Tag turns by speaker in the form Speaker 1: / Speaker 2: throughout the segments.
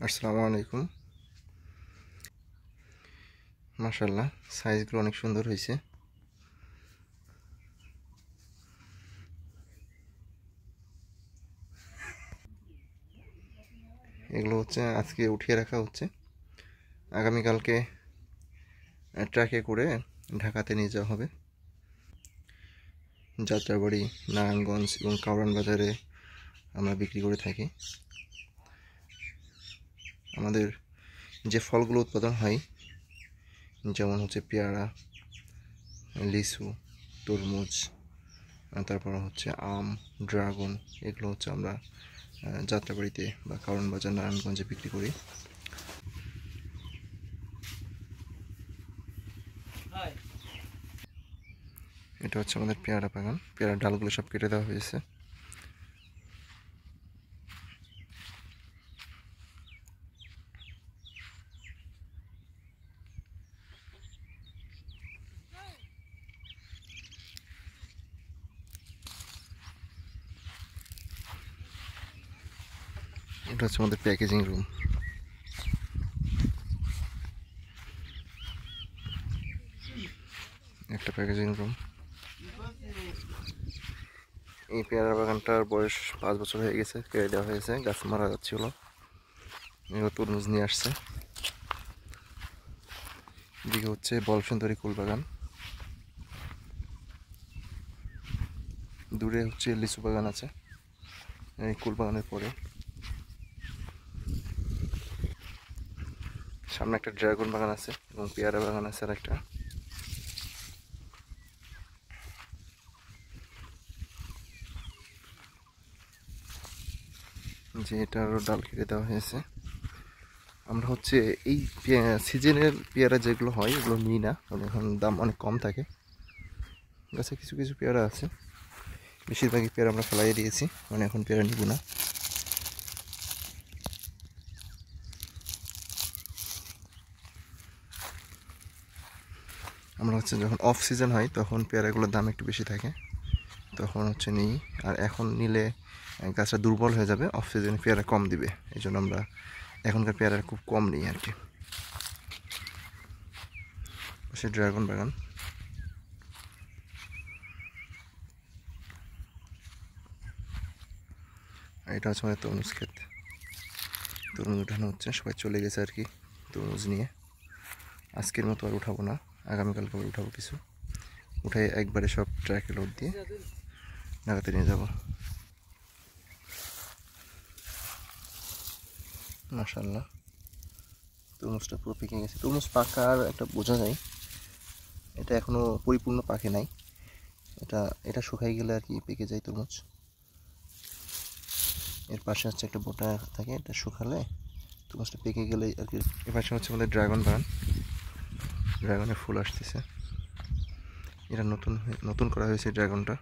Speaker 1: আসসালামু আলাইকুম। মাশাআল্লাহ, সাইজগুলো অনেক সুন্দর হয়েছে। এগুলো হচ্ছে আজকে উঠিয়ে রাখা হচ্ছে, আগামীকালকে ট্রাকে করে ঢাকাতে নিয়ে যাওয়া হবে। যাত্রাবাড়ি, নারায়ণগঞ্জ এবং কাউরান বাজারে আমরা বিক্রি করে থাকি। আমাদের যে ফলগুলো উৎপাদন হয়, যেমন হচ্ছে পেয়ারা, লিচু, তরমুজ, তারপর হচ্ছে আম, ড্রাগন, এগুলো হচ্ছে আমরা যাত্রাবাড়িতে বা কাউরান বাজার, নারায়ণগঞ্জে বিক্রি করি। এটা হচ্ছে আমাদের পেয়ারা বাগান। পেয়ারার ডালগুলো সব কেটে দেওয়া হয়েছে। এটা হচ্ছে আমাদের প্যাকেজিং রুম। একটা প্যাকেজিং রুম। এই পেয়ারা বাগানটার বয়স 5 বছর হয়ে গেছে, কেটে দেওয়া হয়েছে, গাছ মারা যাচ্ছিল। এবার তরমুজ নিয়ে আসছে। এদিকে হচ্ছে বলসুন্দরী কুল বাগান, দূরে হচ্ছে লিচু বাগান আছে এই কুল বাগানের পরে। সামনে একটা ড্রাগন বাগান আছে এবং পেয়ারা বাগান আছে আর একটা। যে এটারও ডাল কেটে দেওয়া হয়েছে। আমরা হচ্ছে এই সিজনের পেয়ারা যেগুলো হয় এগুলো নিই না, কারণ এখন দাম অনেক কম থাকে। গাছে কিছু কিছু পেয়ারা আছে, বেশিরভাগই পেয়ারা আমরা ফেলাই দিয়েছি, মানে এখন পেয়ারা নিব না। আমরা হচ্ছে যখন অফ সিজন হয় তখন পেয়ারাগুলোর দাম একটু বেশি থাকে, তখন হচ্ছে নিই। আর এখন নিলে গাছটা দুর্বল হয়ে যাবে, অফ সিজনে পেয়ারা কম দিবে, এই জন্য আমরা এখনকার পেয়ারা খুব কম নিই আর কি। সে ড্রাগন বাগান। এটা হচ্ছে আমাদের তরমুজ ক্ষেত। তরমুজ উঠানো হচ্ছে, সবাই চলে গেছে আর কি তরমুজ নিয়ে। আজকের মতো আর উঠাবো না, আগামীকালকে আবার উঠাবো কিছু, উঠাই একবারে সব ট্রাকে লোড দিয়ে ঢাকাতে নিয়ে যাবো। মাশাআল্লাহ, তরমুজটা পুরো পেকে গেছে। তরমুজ পাকার একটা বোঝা যায়, এটা এখনো পরিপূর্ণ পাকে নাই। এটা এটা শুকাই গেলে আর কি পেকে যায় তরমুজ। এর পাশে হচ্ছে একটা বোটা থাকে, এটা শুকালে তরমুজটা পেকে গেলে আর কি। এর পাশে হচ্ছে আমাদের ড্রাগন বাগান, ড্রাগনের ফুল আসতেছে। এটা নতুন নতুন করা হয়েছে ড্রাগনটা।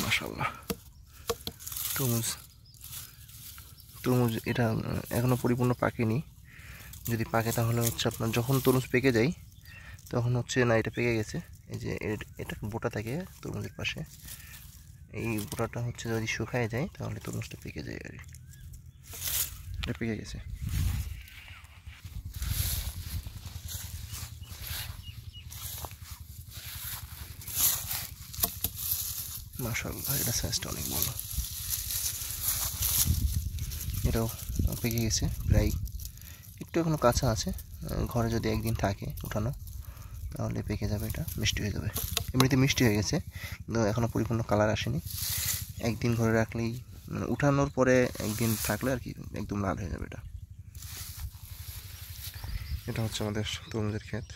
Speaker 1: মাশাআল্লাহ, তরমুজ তরমুজ এটা এখনো পরিপূর্ণ পাকেনি। যদি পাকে তাহলে হচ্ছে আপনার যখন তরমুজ পেকে যায় তখন হচ্ছে না এটা পেকে গেছে। এই যে এটা বোটা থাকে তরমুজের পাশে, এই বোটাটা হচ্ছে যদি শুকায় যায় তাহলে তরমুজটা পেকে যায় আর কি। এটা পেকে গেছে। মাশাআল্লাহ, এটা সাইজটা অনেক বড়। এটাও পেকে গেছে প্রায়, একটু এখনো কাঁচা আছে। ঘরে যদি একদিন থাকে উঠানো তাহলে পেকে যাবে, এটা মিষ্টি হয়ে যাবে। এমনিতে মিষ্টি হয়ে গেছে কিন্তু এখনও পরিপূর্ণ কালার আসেনি। একদিন ঘরে রাখলেই, মানে উঠানোর পরে একদিন থাকলে আর কি একদম লাল হয়ে যাবে এটা। এটা হচ্ছে আমাদের তরমুজের ক্ষেত।